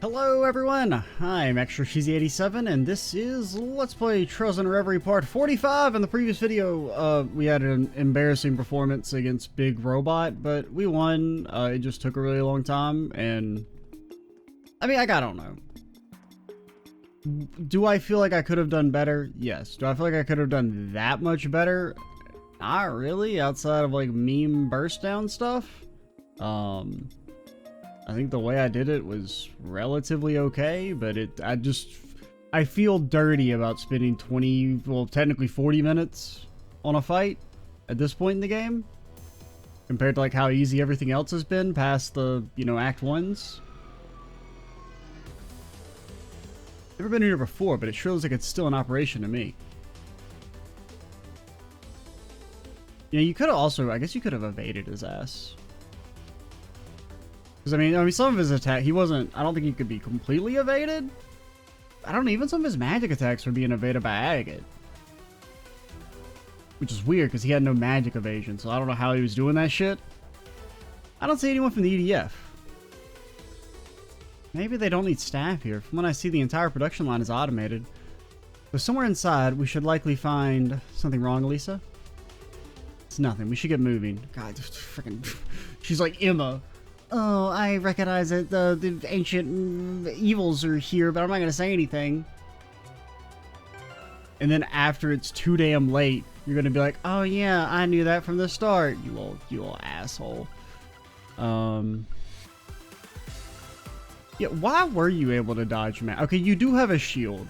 Hello everyone, I'm Extra Cheesy 87 and this is Let's Play Into Reverie Part 45. In the previous video, we had an embarrassing performance against Big Robot, but we won. It just took a really long time, and I mean, I don't know. Do I feel like I could have done better? Yes. Do I feel like I could have done that much better? Not really, outside of like meme burst down stuff. I think the way I did it was relatively okay, but I feel dirty about spending 20, well, technically 40 minutes on a fight at this point in the game, compared to like how easy everything else has been past the, Act 1s. Never been here before, but it sure looks like it's still in operation to me. You could have also, I guess you could have evaded his ass. Because, I mean, some of his attack, I don't think he could be completely evaded. I don't know, even some of his magic attacks were being evaded by Agate. Which is weird, because he had no magic evasion, so I don't know how he was doing that shit. I don't see anyone from the EDF. Maybe they don't need staff here. From what I see, the entire production line is automated. So somewhere inside, we should likely find something wrong, Elisa. It's nothing. We should get moving. God, freaking... She's like Emma. Oh, I recognize it. The ancient evils are here, but I'm not going to say anything. And then after it's too damn late, you're going to be like, oh yeah, I knew that from the start, you little asshole. Yeah, why were you able to dodge, man? Okay, you do have a shield.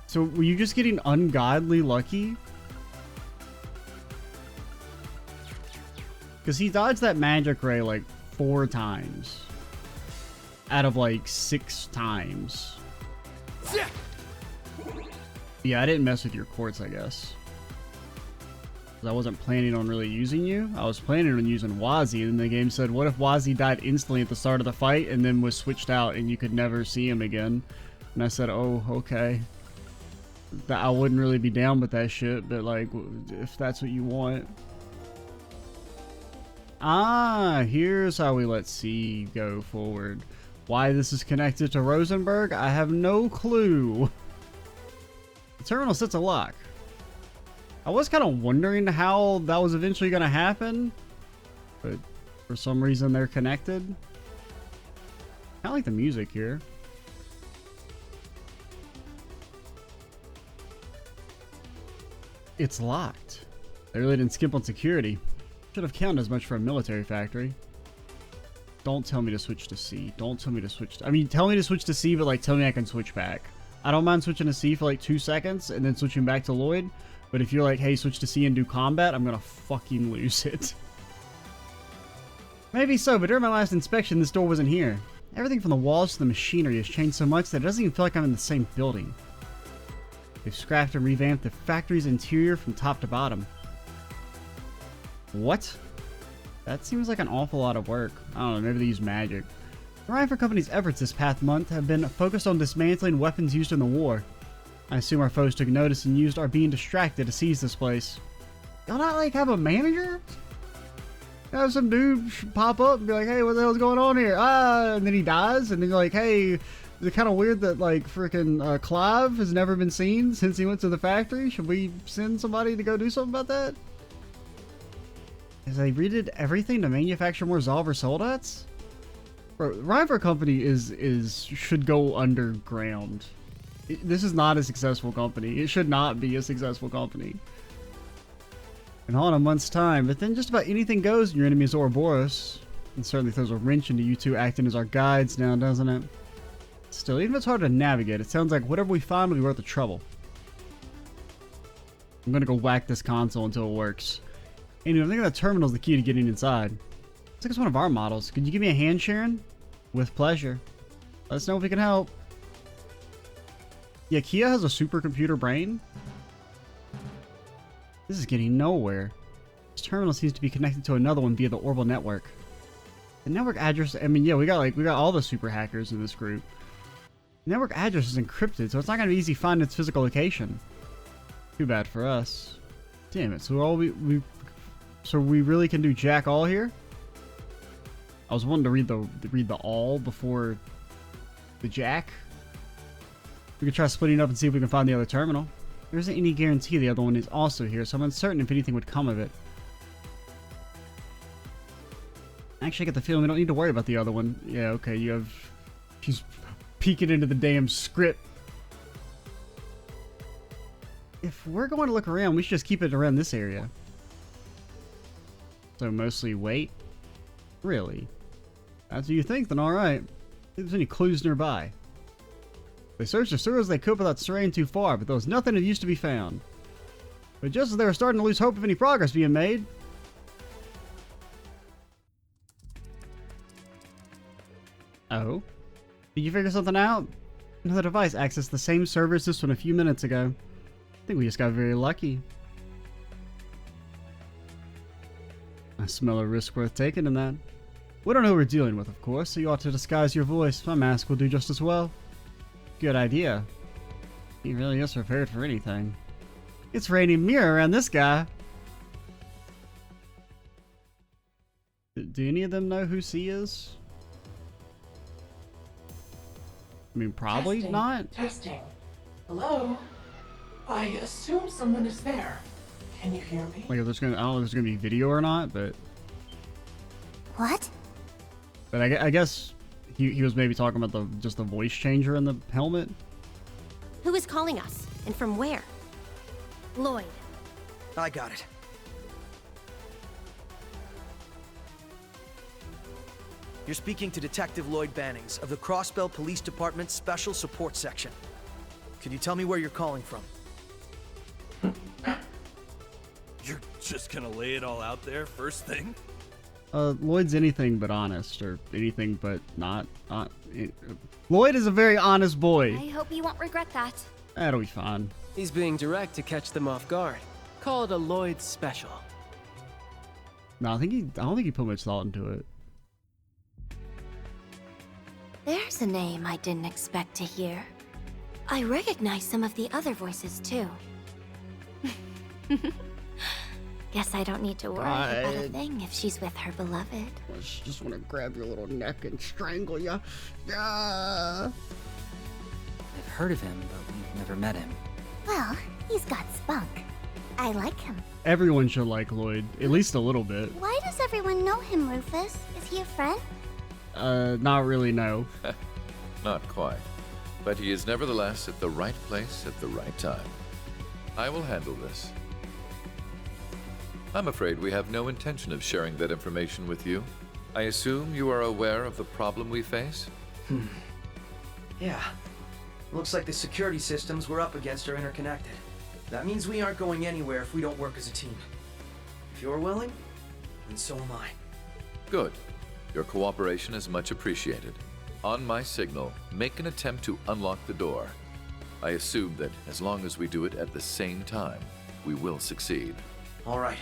So were you just getting ungodly lucky? Because he dodged that magic ray like 4 times out of like 6 times. Yeah, I didn't mess with your quartz, I guess. I wasn't planning on really using you. I was planning on using Wazzy, and the game said, what if Wazzy died instantly at the start of the fight and then was switched out and you could never see him again? And I said, oh, okay. I wouldn't really be down with that shit, but like, if that's what you want. Ah, here's how we let C go forward. Why this is connected to Rosenberg, I have no clue. The terminal sets a lock. I was kind of wondering how that was eventually going to happen, but for some reason they're connected. Kind of like the music here. It's locked. They really didn't skip on security. Should have counted as much for a military factory. Don't tell me to switch to C. Don't tell me to switch to... I mean, tell me to switch to C, but like tell me I can switch back. I don't mind switching to C for like 2 seconds and then switching back to Lloyd. But if you're like, hey, switch to C and do combat, I'm gonna fucking lose it. Maybe so, but during my last inspection, this door wasn't here. Everything from the walls to the machinery has changed so much that it doesn't even feel like I'm in the same building. They've scrapped and revamped the factory's interior from top to bottom. What? That seems like an awful lot of work. I don't know, maybe they use magic. The Reinford Company's efforts this past month have been focused on dismantling weapons used in the war. I assume our foes took notice and used our being distracted to seize this place. Y'all not like have a manager? Have some dude pop up and be like, hey, what the hell's going on here? Ah, and then he dies, and then you're like, hey, is it kind of weird that like freaking Clive has never been seen since he went to the factory? Should we send somebody to go do something about that? Has they redid everything to manufacture more Zolver soldats? Bro, Reinford Company should go underground. This is not a successful company. It should not be a successful company. And all in a month's time, but then just about anything goes in your enemy is Ouroboros. And certainly throws a wrench into you two acting as our guides now, doesn't it? Still, even if it's hard to navigate, it sounds like whatever we find will be worth the trouble. I'm gonna go whack this console until it works. Anyway, I think that terminal is the key to getting inside. Looks like it's one of our models. Could you give me a hand, Sharon? With pleasure. Let us know if we can help. Yeah, Kia has a supercomputer brain. This is getting nowhere. This terminal seems to be connected to another one via the orbital network. The network address, I mean, yeah, we got all the super hackers in this group. The network address is encrypted, so it's not going to be easy finding its physical location. Too bad for us. Damn it, so so we really can do jack all here? I was wanting to read the all before the jack. We could try splitting up and see if we can find the other terminal. There isn't any guarantee the other one is also here, so I'm uncertain if anything would come of it. Actually, I get the feeling we don't need to worry about the other one. Yeah, okay, you have... She's peeking into the damn script. If we're going to look around, we should just keep it around this area. So mostly wait? Really? That's what you think, then alright. If there's any clues nearby. They searched as thorough as they could without straying too far, but there was nothing of use to be found. But just as they were starting to lose hope of any progress being made... Oh? Did you figure something out? Another device accessed the same server as this one a few minutes ago. I think we just got very lucky. I smell a risk worth taking in that. We don't know who we're dealing with, of course, so you ought to disguise your voice. My mask will do just as well. Good idea. He really is prepared for anything. It's raining mirror around this guy. Do any of them know who C is? I mean, probably Testing, not. Testing. Hello? I assume someone is there. Can you hear me? Like, if there's gonna, I don't know if there's gonna be video or not, but... What? But I guess he was maybe talking about just the voice changer in the helmet. Who is calling us? And from where? Lloyd. I got it. You're speaking to Detective Lloyd Bannings of the Crossbell Police Department's Special Support Section. Can you tell me where you're calling from? You're just gonna lay it all out there first thing? Lloyd's anything but honest, or anything but not. Lloyd is a very honest boy. I hope you won't regret that. That'll be fine. He's being direct to catch them off guard. Call it a Lloyd special. No, I don't think he put much thought into it. There's a name I didn't expect to hear. I recognize some of the other voices too. Guess I don't need to worry about a thing if she's with her beloved. I just want to grab your little neck and strangle you. Yeah. I've heard of him, but we've never met him. Well, he's got spunk. I like him. Everyone should like Lloyd, at least a little bit. Why does everyone know him, Rufus? Is he a friend? Not really, no. Not quite. But he is nevertheless at the right place at the right time. I will handle this. I'm afraid we have no intention of sharing that information with you. I assume you are aware of the problem we face? Yeah. Looks like the security systems we're up against are interconnected. That means we aren't going anywhere if we don't work as a team. If you're willing, then so am I. Good. Your cooperation is much appreciated. On my signal, make an attempt to unlock the door. I assume that as long as we do it at the same time, we will succeed. All right.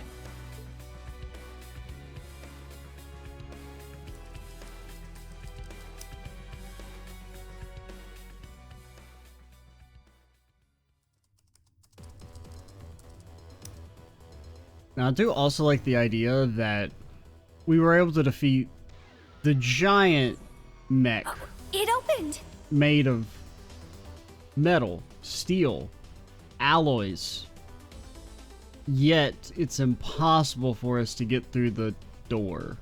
Now, I do also like the idea that we were able to defeat the giant mech It opened! made of metal, steel, alloys. Yet, it's impossible for us to get through the door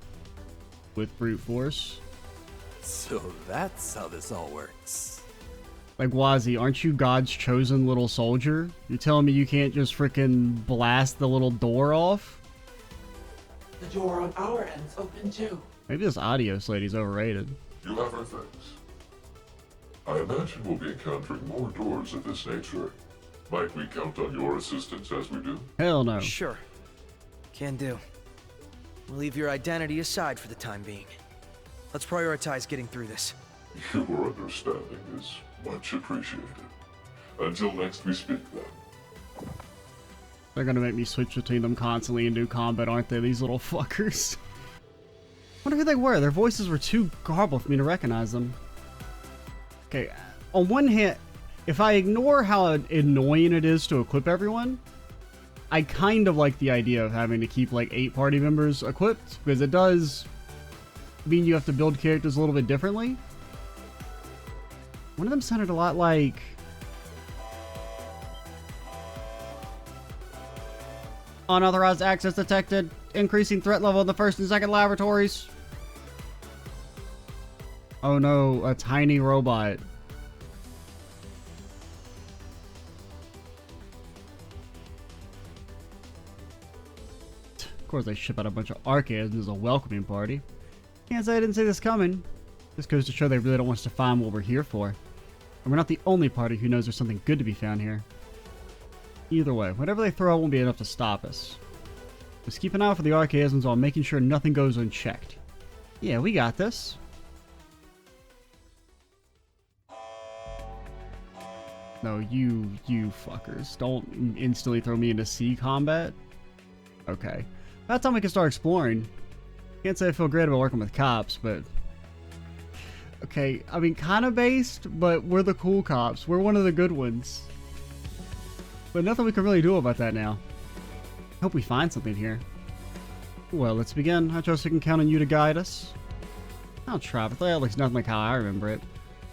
with brute force. So that's how this all works. Like, Wazzy, aren't you God's chosen little soldier? You're telling me you can't just frickin' blast the little door off? The door on our end's open too. Maybe this audio lady's overrated. You have our thanks. I imagine we'll be encountering more doors of this nature. Might we count on your assistance as we do? Hell no. Sure. Can do. We'll leave your identity aside for the time being. Let's prioritize getting through this. Your understanding is much appreciated. Until next we speak then. They're gonna make me switch between them constantly and do combat, aren't they? These little fuckers. Wonder who they were. Their voices were too garbled for me to recognize them. Okay, on one hand, if I ignore how annoying it is to equip everyone, I kind of like the idea of having to keep like 8 party members equipped, because it does mean you have to build characters a little bit differently. One of them sounded a lot like... Unauthorized access detected. Increasing threat level in the first and second laboratories. Oh no, a tiny robot. Of course they ship out a bunch of archaeans as a welcoming party. Can't say I didn't see this coming. This goes to show they really don't want us to find what we're here for. And we're not the only party who knows there's something good to be found here. Either way, whatever they throw out won't be enough to stop us. Just keep an eye out for the archaisms while making sure nothing goes unchecked. Yeah, we got this. No, you fuckers. Don't instantly throw me into sea combat. Okay. About time we can start exploring. Can't say I feel great about working with cops, but... Okay, I mean, kind of based, but we're the cool cops. We're one of the good ones. But nothing we can really do about that now. Hope we find something here. Well, let's begin. I trust we can count on you to guide us. I'll try, but that looks nothing like how I remember it.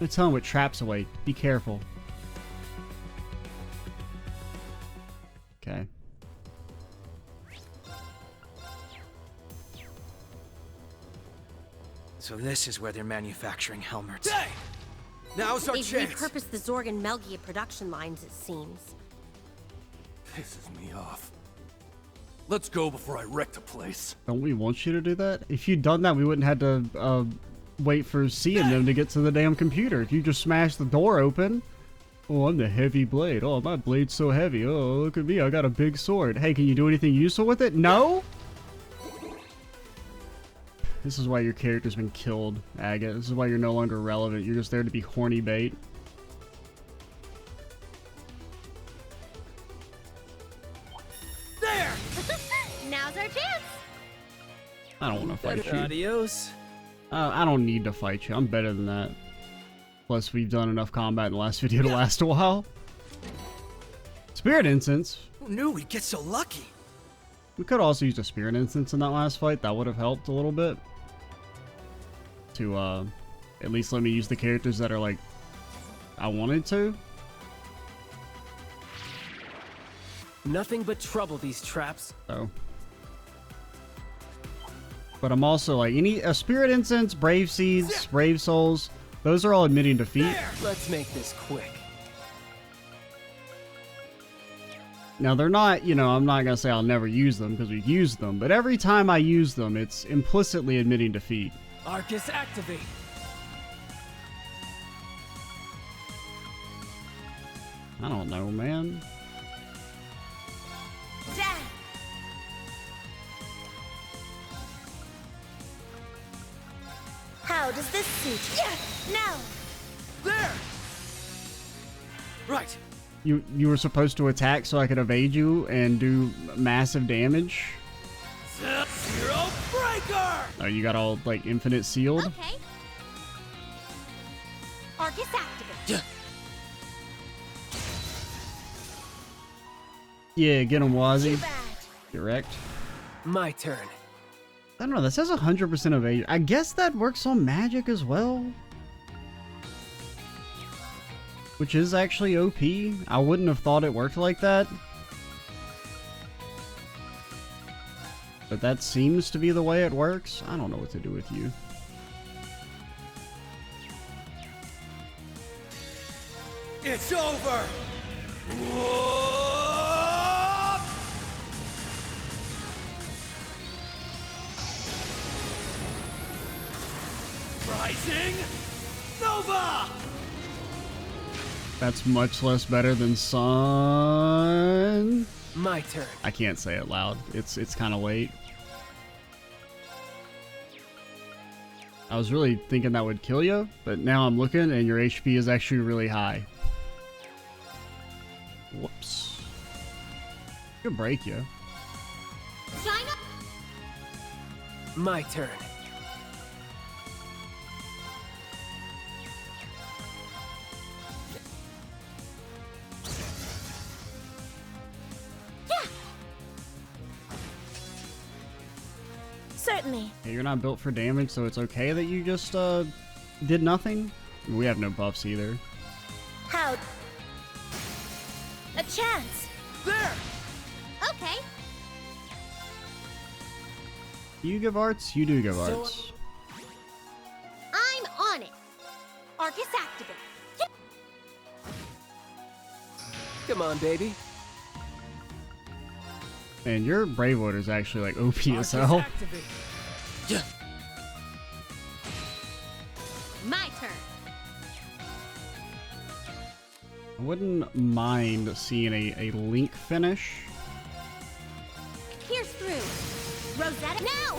Let's tell him what traps await. Be careful. Okay. So this is where they're manufacturing helmets. Hey! Now's our They've chance! repurposed the Zorg and Melgia production lines, it seems. Pisses me off. Let's go before I wreck the place. Don't we want you to do that? If you'd done that, we wouldn't have to wait for seeing them to get to the damn computer. If you just smash the door open... Oh, I'm the heavy blade. Oh, my blade's so heavy. Oh, look at me. I got a big sword. Hey, can you do anything useful with it? No? This is why your character's been killed, Agate. This is why you're no longer relevant. You're just there to be horny bait. There! Now's our chance! I don't want to fight you. Adios. I don't need to fight you. I'm better than that. Plus, we've done enough combat in the last video to last a while. Spirit Incense. Who knew we'd get so lucky? We could also use a Spirit Incense in that last fight. That would have helped a little bit. To, at least let me use the characters that are, like, I wanted to. Nothing but trouble, these traps. So. But I'm also, like, a Spirit Incense, Brave Seeds, Brave Souls, those are all admitting defeat. Let's make this quick. Now, they're not, you know, I'm not going to say I'll never use them, because we've used them, but every time I use them, it's implicitly admitting defeat. Arcus, activate. I don't know, man. How does this suit? No! There! Right. You were supposed to attack so I could evade you and do massive damage? Zero breaker! Oh, you got all, like, infinite sealed? Okay. Arcus activate. Yeah, get him, Wazzy. Too bad. Direct. My turn. I don't know, that says 100% evasion. I guess that works on magic as well. Which is actually OP. I wouldn't have thought it worked like that. But that seems to be the way it works. I don't know what to do with you. It's over! Rising Nova! That's much less better than Sun. My turn. I can't say it loud. It's kind of late. I was really thinking that would kill you, but now I'm looking and your HP is actually really high. Whoops. Could break you. Shine up. My turn. Certainly. Hey, you're not built for damage, so it's okay that you just did nothing. We have no buffs either. How? A chance. There! Okay. You give arts, you do give arts. I'm on it. Arcus activate. Come on, baby. Man, your Brave Order is actually like OP as Arcus hell. activate. Yeah. My turn. I wouldn't mind seeing a Link finish. Pierce through. Rosetta now.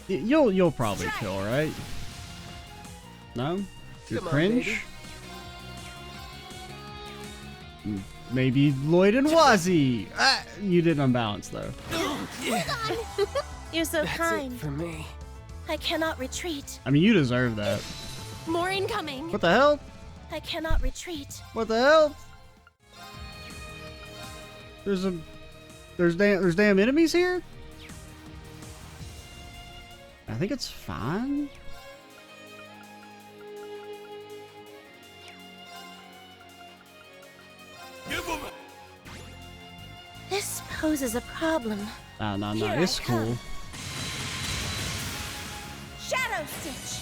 You'll probably kill, right? No? You Come on, cringe? Maybe Lloyd and Wazzy. Ah, you did unbalance though. You're so That's kind. it for me. I cannot retreat. I mean, you deserve that. More incoming. What the hell? I cannot retreat. What the hell? There's damn enemies here? I think it's fine. Give him. This poses a problem. No, Here it's I come. cool. Shadow Stitch.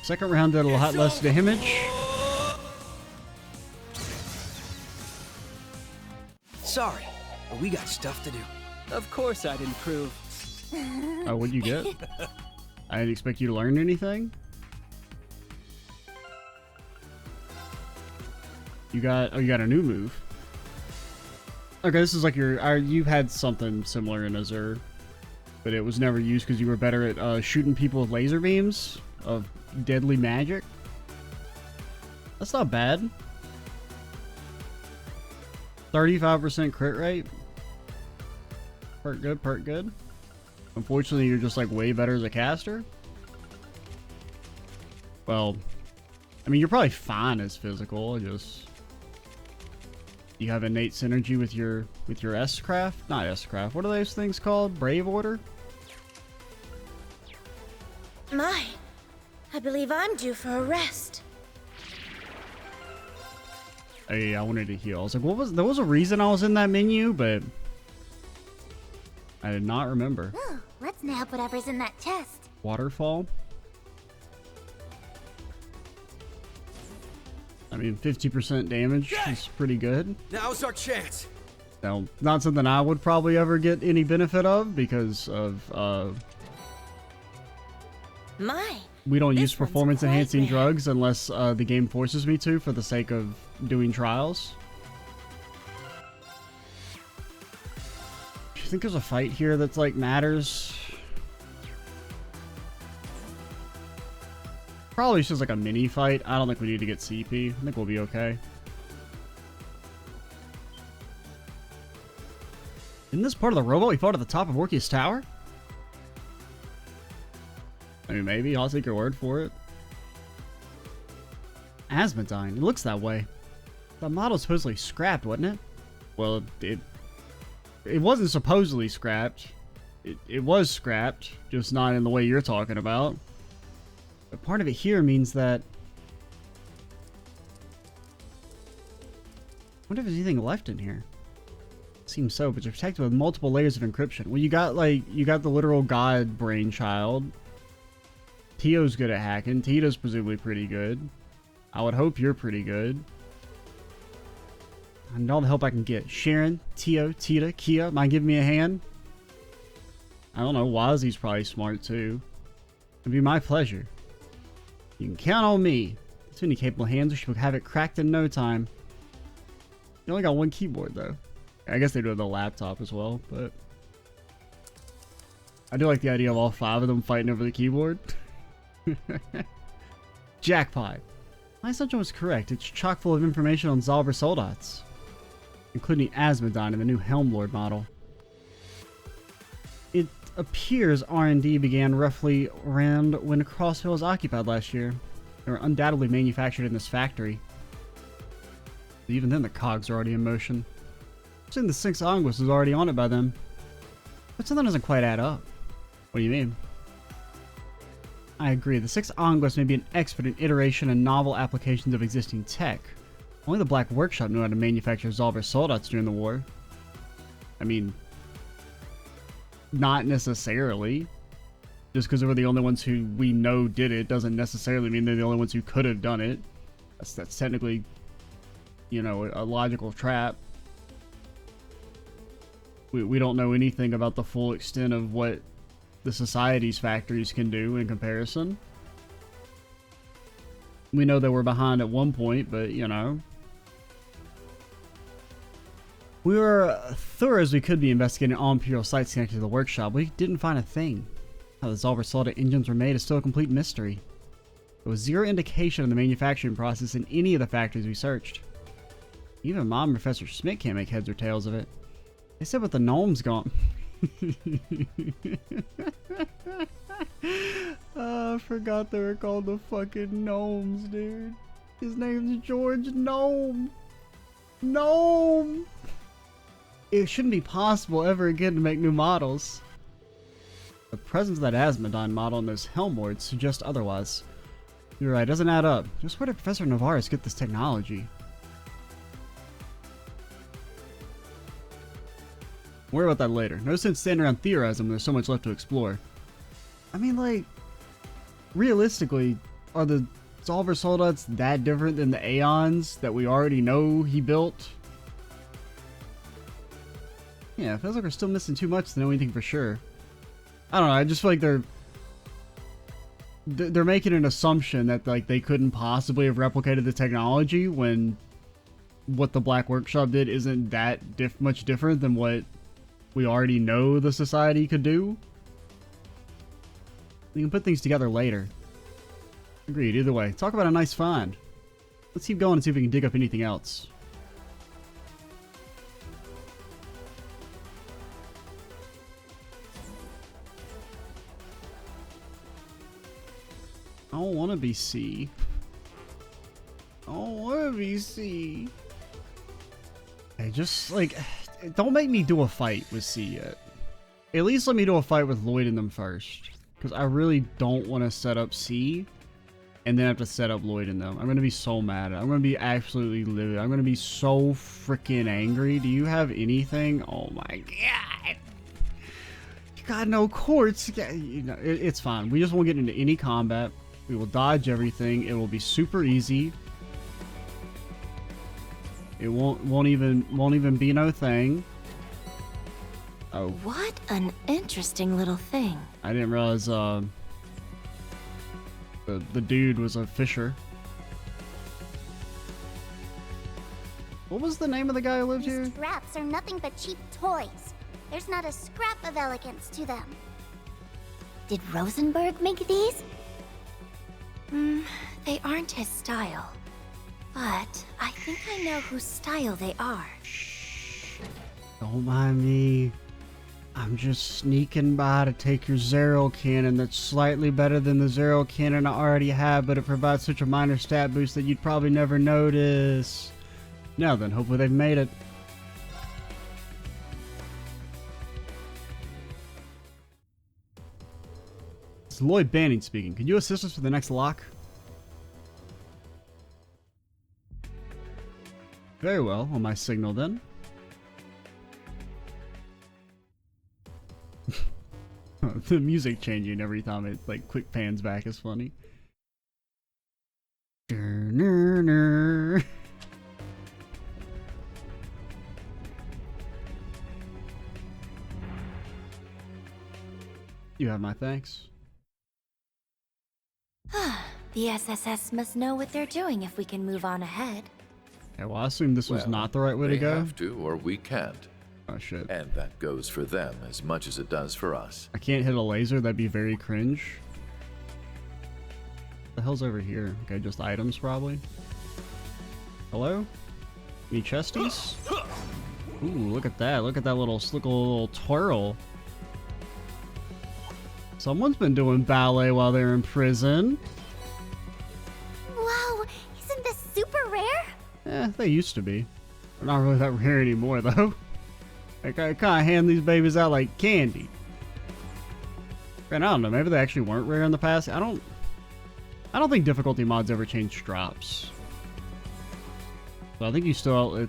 Second round did a lot less damage. Sorry, but we got stuff to do. Of course I'd improve. Oh, what'd you get? I didn't expect you to learn anything. You got a new move. Okay, this is like you've had something similar in Azure, but it was never used because you were better at shooting people with laser beams of deadly magic. That's not bad. 35% crit rate. Perk good, perk good. Unfortunately, you're just like way better as a caster. Well, I mean, you're probably fine as physical. Just you have innate synergy with your S-craft, not S-craft. What are those things called? Brave Order. My, I believe I'm due for a rest. Hey, I wanted to heal. I was like, there was a reason I was in that menu, but I did not remember. Ooh, let's nab whatever's in that chest. Waterfall. I mean, 50% damage is pretty good. Now's our chance. Now, not something I would probably ever get any benefit of because of My, we don't This use one's performance enhancing quite rare. drugs unless the game forces me to for the sake of doing trials. Do you think there's a fight here that's like matters? Probably it's just like a mini fight. I don't think we need to get CP. I think we'll be okay. Isn't this part of the robot we fought at the top of Orpheus Tower? I mean, maybe. I'll take your word for it. Asmodine. It looks that way. The model's supposedly scrapped, wasn't it? Well, it wasn't supposedly scrapped. It was scrapped, just not in the way you're talking about. But part of it here means that... I wonder if there's anything left in here. Seems so, but you're protected with multiple layers of encryption. Well, you got the literal god brainchild. Tio's good at hacking. Tito's presumably pretty good. I would hope you're pretty good. I need all the help I can get. Sharon, Tio, Tita, Kia, mind giving me a hand? I don't know. Wazzy's probably smart too. It'd be my pleasure. You can count on me. Too many capable hands, we should have it cracked in no time. You only got one keyboard though. I guess they do have the laptop as well, but I do like the idea of all 5 of them fighting over the keyboard. Jackpot. My assumption was correct. It's chock full of information on Zolver Soldats, including Asmodine and the new Helmlord model. It appears R&D began roughly around when Crossville was occupied last year. They were undoubtedly manufactured in this factory. Even then, the cogs are already in motion. I'm saying the Six Anguis is already on it by then. But something doesn't quite add up. What do you mean? I agree. The 6th Anguist may be an expert in iteration and novel applications of existing tech. Only the Black Workshop knew how to manufacture Zolver soldats during the war. I mean, not necessarily. Just because they were the only ones who we know did it doesn't necessarily mean they're the only ones who could have done it. That's technically, you know, a logical trap. We don't know anything about the full extent of what the society's factories can do in comparison. We know that we're behind at one point, but, you know. We were thorough as we could be investigating all Imperial sites connected to the workshop. We didn't find a thing. How the Zolver soldat engines were made is still a complete mystery. There was zero indication of the manufacturing process in any of the factories we searched. Even Mom and Professor Schmidt can't make heads or tails of it. They said with the gnomes gone. Oh, I forgot they were called the fucking gnomes, dude. His name's George Gnome. Gnome! It shouldn't be possible ever again to make new models. The presence of that Asmodine model and those Helmwards suggest otherwise. You're right, it doesn't add up. Just where did Professor Navarus get this technology? Worry about that later. No sense standing around theorizing when there's so much left to explore. I mean, like, realistically, are the Zolver soldats that different than the Aeons that we already know he built? Yeah, it feels like we're still missing too much to know anything for sure. I don't know, I just feel like they're making an assumption that, like, they couldn't possibly have replicated the technology when what the Black Workshop did isn't that much different than what we already know the society could do. We can put things together later. Agreed, either way. Talk about a nice find. Let's keep going and see if we can dig up anything else. I don't want to be C. I don't want to be C. Hey, just, like, don't make me do a fight with C yet. At least let me do a fight with Lloyd and them first. Because I really don't want to set up C and then have to set up Lloyd and them. I'm going to be so mad. I'm going to be absolutely livid. I'm going to be so freaking angry. Do you have anything? Oh my god. You got no quartz. You know, it's fine. We just won't get into any combat. We will dodge everything. It will be super easy. It won't even be no thing. Oh. What an interesting little thing. I didn't realize the dude was a fisher. What was the name of the guy who lived here? These traps are nothing but cheap toys. There's not a scrap of elegance to them. Did Rosenberg make these? They aren't his style. But I think I know whose style they are. Shh. Don't mind me. I'm just sneaking by to take your Zero Cannon that's slightly better than the Zero Cannon I already have, but it provides such a minor stat boost that you'd probably never notice. Now then, hopefully they've made it. It's Lloyd Banning speaking. Could you assist us with the next lock? Very well, on my signal then. The music changing every time it like quick pans back is funny. You have my thanks. The SSS must know what they're doing if we can move on ahead. Yeah, well, I assume this was not the right way to go. We have to, or we can't. Oh shit. And that goes for them as much as it does for us. I can't hit a laser, that'd be very cringe. What the hell's over here? Okay, just items probably. Hello? Any chesties? Ooh, look at that. Look at that little little twirl. Someone's been doing ballet while they're in prison. Wow, isn't this super rare? Eh, they used to be. They're not really that rare anymore, though. I kind of hand these babies out like candy. And I don't know, maybe they actually weren't rare in the past. I don't think difficulty mods ever change drops. So I think you still,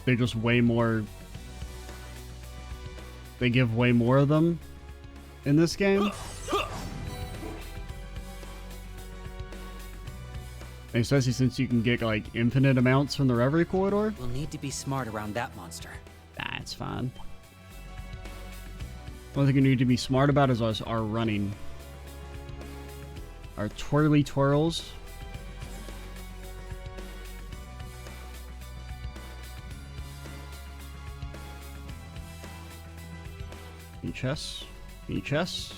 they're just way more, they give way more of them in this game. And especially since you can get like infinite amounts from the Reverie corridor. We'll need to be smart around that monster. Nah, it's fine. One thing we need to be smart about is our running. Our twirly twirls. Any chests? Any chests?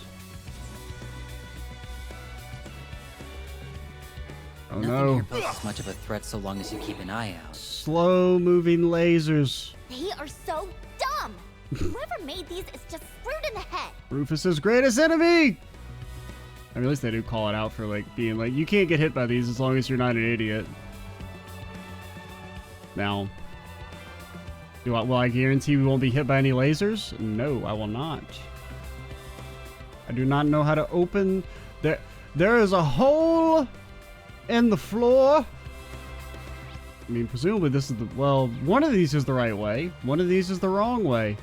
Oh Nothing no. here poses much of a threat so long as you keep an eye out. Slow moving lasers. They are so dumb! Whoever made these is just screwed in the head. Rufus's greatest enemy! I mean, at least they do call it out for, like, being like, you can't get hit by these as long as you're not an idiot. Now, will I guarantee we won't be hit by any lasers? No, I will not. I do not know how to open... There is a hole in the floor. I mean, presumably this is the... Well, one of these is the right way. One of these is the wrong way.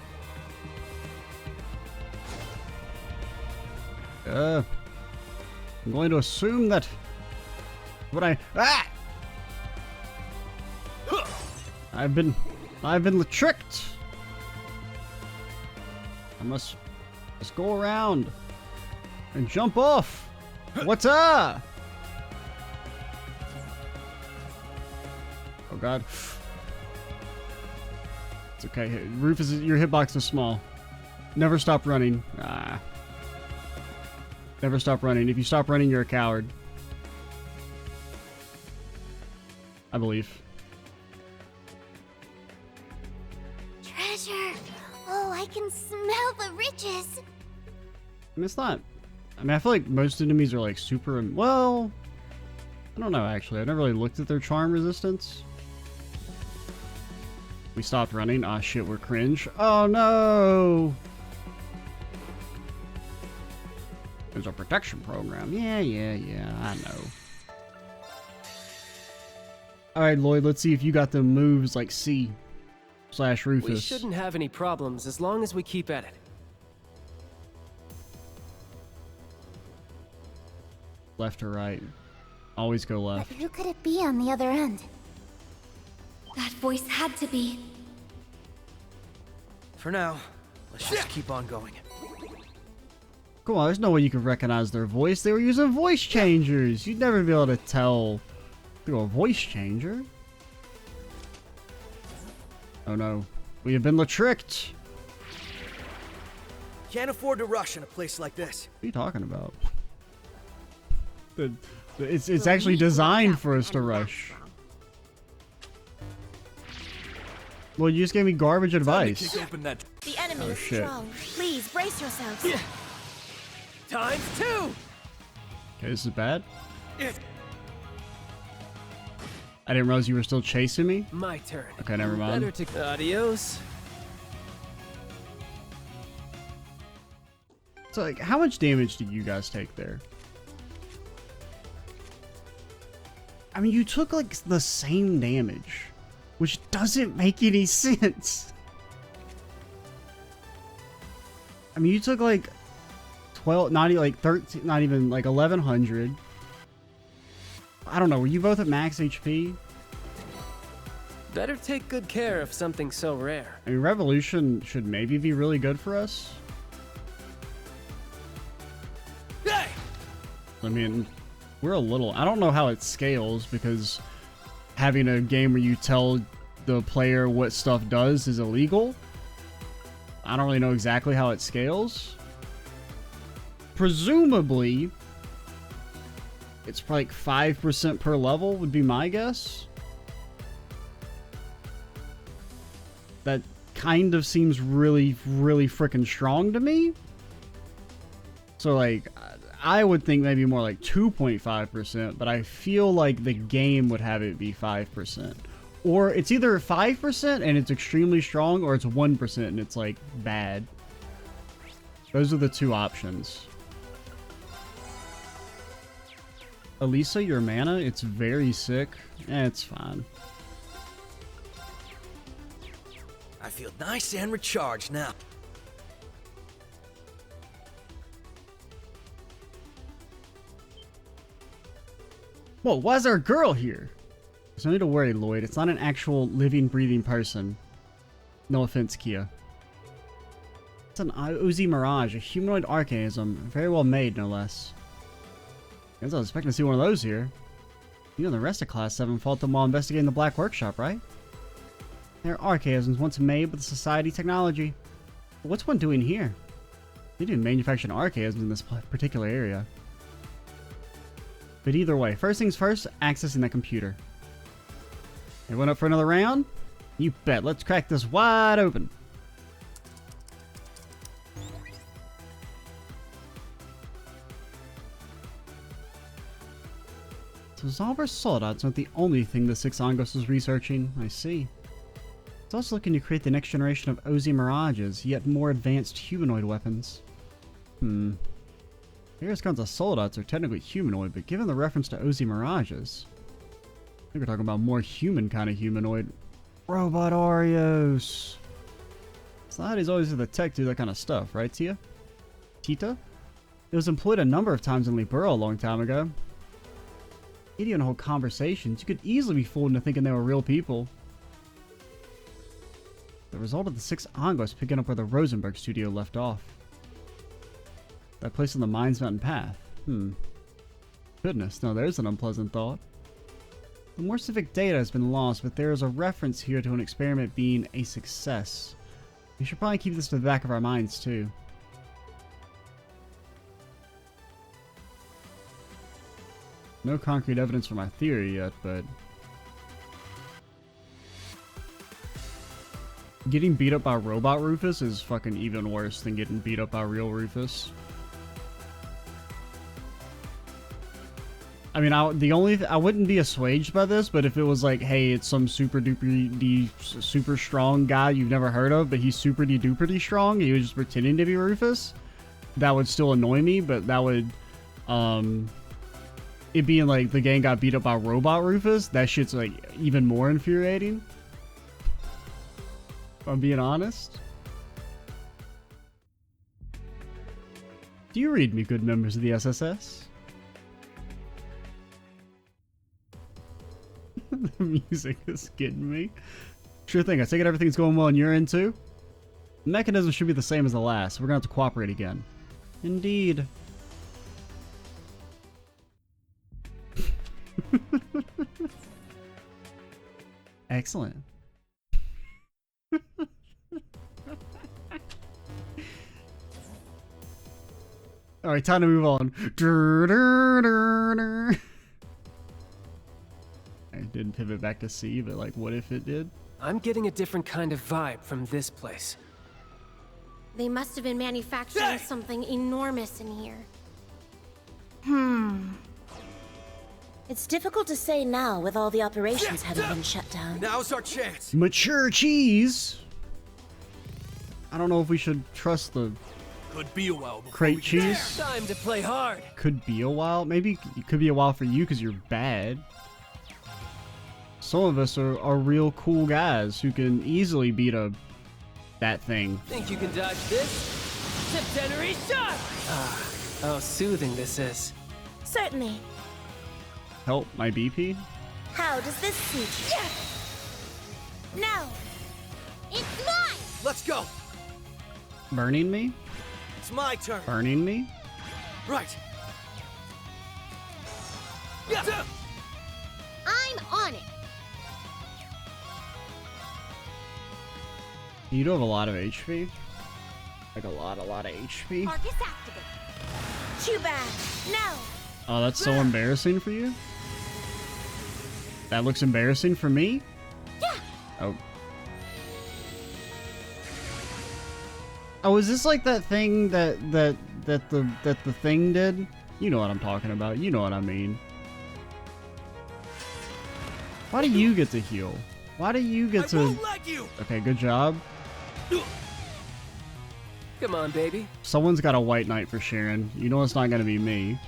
I'm going to assume that what I've been tricked. I must go around and jump off. What's up? Oh god. It's okay. Rufus, your hitbox is small. Never stop running. Never stop running. If you stop running, you're a coward. I believe. Treasure! Oh, I can smell the riches! I mean, it's not... I mean, I feel like most enemies are like super... Well... I don't know, actually. I've never really looked at their charm resistance. We stopped running. Ah, shit, we're cringe. Oh, no! There's a protection program. Yeah, I know. Alright, Lloyd, let's see if you got the moves like C/Rufus. We shouldn't have any problems as long as we keep at it. Left or right? Always go But left. who could it be on the other end? That voice had to be. For now, let's just keep on going. Come on, there's no way you could recognize their voice. They were using voice changers. You'd never be able to tell through a voice changer. Oh no. We have been tricked. Can't afford to rush in a place like this. What are you talking about? It's actually designed for us to rush. Well, you just gave me garbage advice. The enemy is shit. strong. Please brace yourselves. Times 2! Okay, this is bad. I didn't realize you were still chasing me. My turn. Okay, never mind. Better to... Adios. So, like, how much damage did you guys take there? I mean, you took, like, the same damage, which doesn't make any sense. I mean, you took, like, 12, not even, like, 13, not even, like, 1100. I don't know, were you both at max HP? Better take good care of something so rare. I mean, Revolution should maybe be really good for us. Hey! I mean, we're a little... I don't know how it scales, because having a game where you tell the player what stuff does is illegal. I don't really know exactly how it scales. Presumably, it's like 5% per level would be my guess. That kind of seems really, really freaking strong to me. So, like, I would think maybe more like 2.5%, but I feel like the game would have it be 5%. Or it's either 5% and it's extremely strong, or it's 1% and it's, like, bad. Those are the two options. Elisa, your mana, it's very sick. It's fine. I feel nice and recharged now. Whoa, why is there a girl here? There's no need to worry, Lloyd. It's not an actual living, breathing person. No offense, Kia. It's an Uzi Mirage, a humanoid archaism. Very well made, no less. Guess I was expecting to see one of those here. You and the rest of Class 7 fought them while investigating the Black Workshop, right? They're archaisms once made with Society technology. But what's one doing here? They do manufacture archaisms in this particular area. But either way, first things first, accessing that computer. Everyone up for another round? You bet. Let's crack this wide open. So Zalber's soldads aren't the only thing the Six Angos is researching. I see. It's also looking to create the next generation of Ozy Mirages, yet more advanced humanoid weapons. Here's guns of soldads are technically humanoid, but given the reference to Ozy Mirages, I think we're talking about more human kind of humanoid. Robot Oreos! Society's always in the tech to do that kind of stuff, right, Tia? Tita? It was employed a number of times in Libero a long time ago. Idiot hold conversations, you could easily be fooled into thinking they were real people. The result of the Six Angos picking up where the Rosenberg studio left off. That place on the Mines Mountain path. Goodness, now there's an unpleasant thought. The more civic data has been lost, but there is a reference here to an experiment being a success. We should probably keep this to the back of our minds, too. No concrete evidence for my theory yet, but... getting beat up by Robot Rufus is fucking even worse than getting beat up by real Rufus. I mean, I wouldn't be assuaged by this, but if it was like, hey, it's some super duper super strong guy you've never heard of, but he's super duper strong, and he was just pretending to be Rufus, that would still annoy me, but that would, it being like the gang got beat up by Robot Rufus, that shit's like even more infuriating. If I'm being honest. Do you read me, good members of the SSS? The music is getting me. Sure thing, I take it everything's going well and you're in too? The mechanism should be the same as the last, so we're gonna have to cooperate again. Indeed. Excellent. Alright, time to move on. I didn't pivot back to C, but like, what if it did? I'm getting a different kind of vibe from this place. They must have been manufacturing something enormous in here. It's difficult to say now with all the operations having been shut down. Now's our chance. Mature cheese! I don't know if we should trust the Could be a while before crate we get there. cheese. Time to play hard. Could be a while. Maybe it could be a while for you because you're bad. Some of us are real cool guys who can easily beat that thing. Think you can dodge this? Septenary shot! Ah, how soothing this is. Certainly. Help my BP? How does this suit you? No! It's mine! Let's go. Burning me? It's my turn. Burning me? Right. I'm on it! You do have a lot of HP. Like a lot of HP. Arcus activate. Too bad. No! Oh, that's so embarrassing for you? That looks embarrassing for me? Yeah! Oh. Oh, is this like that thing that the thing did? You know what I'm talking about. You know what I mean. Why do you get to heal? Why do you get to... won't let you. Okay, good job. Come on, baby. Someone's got a white knight for Sharon. You know it's not gonna be me.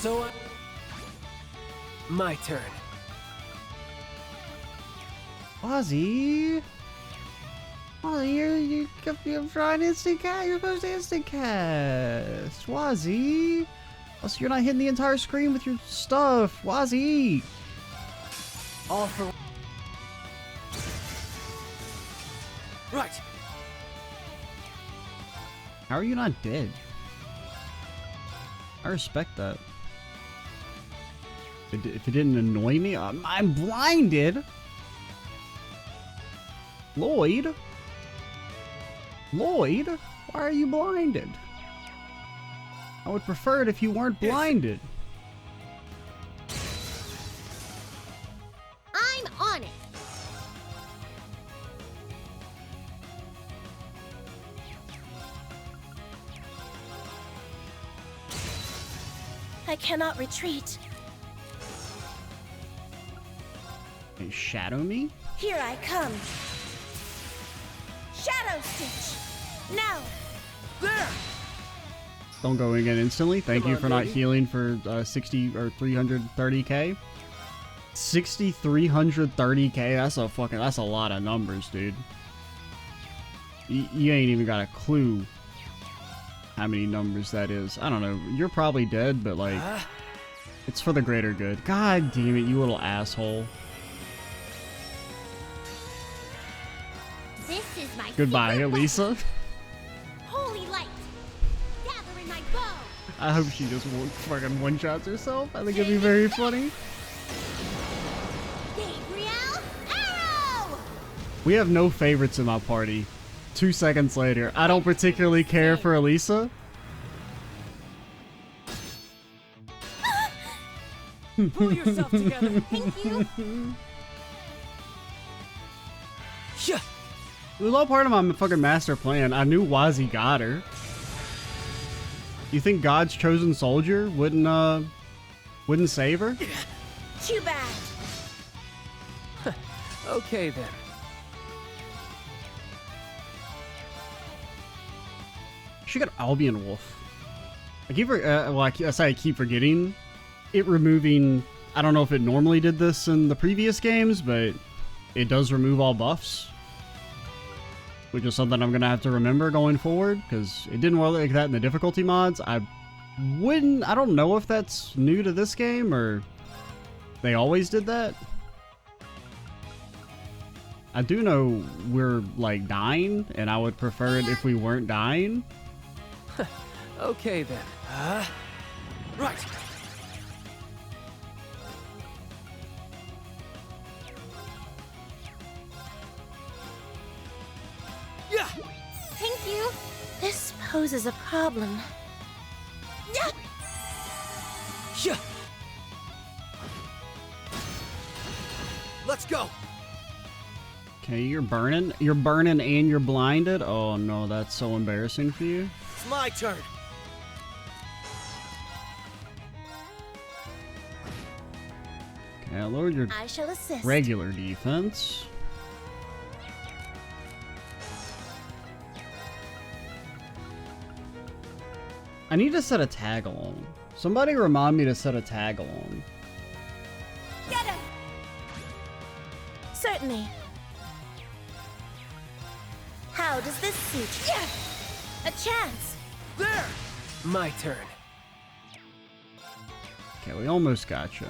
So, my turn. Ozzy? Oh, you're trying instant cast. You're supposed to instant cast. Wazzy. Oh, so you're not hitting the entire screen with your stuff. Wazzy. All for... Right. How are you not dead? I respect that. If it didn't annoy me, I'm blinded. Lloyd? Lloyd? Why are you blinded? I would prefer it if you weren't blinded. I'm on it. I cannot retreat. Hey, shadow me? Here I come. Shadow Stitch! Now! There! Don't go in instantly. Thank Come you on, for not baby. healing for 60 or 330k. 6,330k. That's a lot of numbers, dude. You ain't even got a clue how many numbers that is. I don't know. You're probably dead, but like, it's for the greater good. God damn it, you little asshole. This is my Goodbye, secret Elisa. weapon. Holy light. Gather in my bow. I hope she just fucking one-shots herself. I think it'd be very funny. Gabriel, arrow. We have no favorites in my party. 2 seconds later, I don't particularly care for Elisa. Pull yourself together. Thank you. Yeah. It was all part of my fucking master plan. I knew Wazzy got her. You think God's chosen soldier wouldn't save her? Too bad. Okay then. She got Albion Wolf. I keep I keep forgetting it removing. I don't know if it normally did this in the previous games, but it does remove all buffs, which is something I'm gonna have to remember going forward because it didn't work like that in the difficulty mods. I don't know if that's new to this game or they always did that. I do know we're like dying, and I would prefer it if we weren't dying. Okay then. Right. Yeah. Thank you. This poses a problem. Yeah. Let's go. Okay, you're burning and you're blinded. Oh no, that's so embarrassing for you. It's my turn. Okay, I lowered your I shall assist. regular defense. I need to set a tag along. Somebody remind me to set a tag along. Get him! Certainly. How does this suit you? A chance! There! My turn. Okay, we almost got you.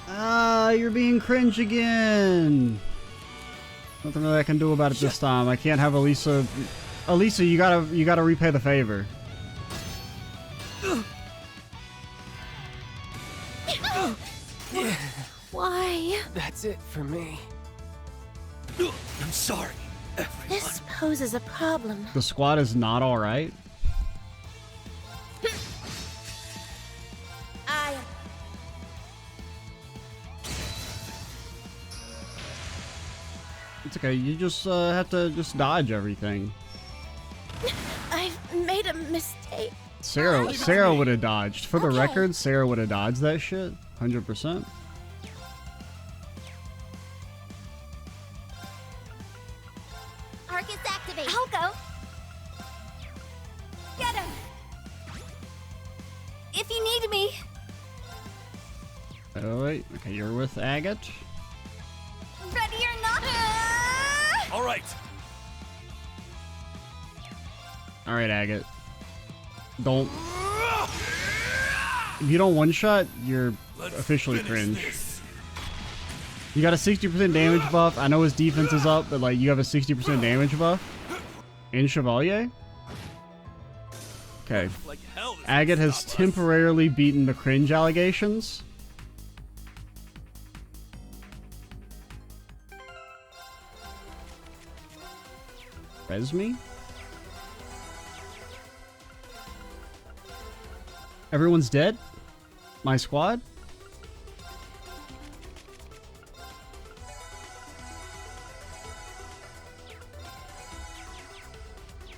Ah, you're being cringe again. Nothing really I can do about it this time. I can't have Elisa. Elisa, you gotta repay the favor. Why? That's it for me. I'm sorry, everyone. This poses a problem. The squad is not alright. I... It's okay, you just have to just dodge everything. I've made a mistake. Sarah would have dodged. For the record, Sarah would have dodged that shit. 100%. Arcus activate. I'll go. if you need me. Oh, wait. Okay, you're with Agate. Ready or not. All right. All right, Agate. Don't. If you don't one-shot, you're officially cringe. You got a 60% damage buff. I know his defense is up, but like you have a 60% damage buff. In Chevalier? Okay. Agate has temporarily beaten the cringe allegations. Resme? Everyone's dead? My squad?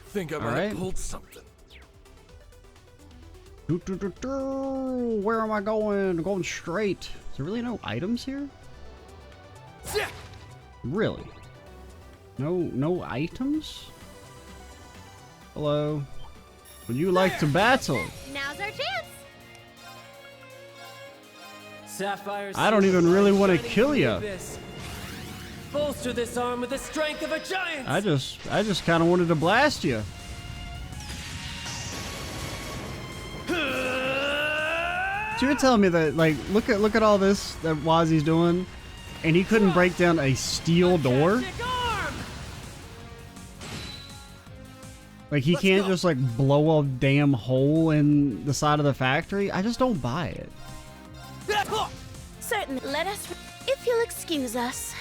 Think I might have pulled something. Where am I going? I'm going straight. Is there really no items here? Really? No items? Hello? Would you like to battle? Now's our chance. Sapphire I don't even really want to kill you. Bolster this arm with the strength of a giant. I just kind of wanted to blast you. So you're telling me that, like, look at all this that Wazi's doing, and he couldn't break down a steel door? Like, he can't just, like, blow a damn hole in the side of the factory? I just don't buy it. Certainly. Let us, if you'll excuse us.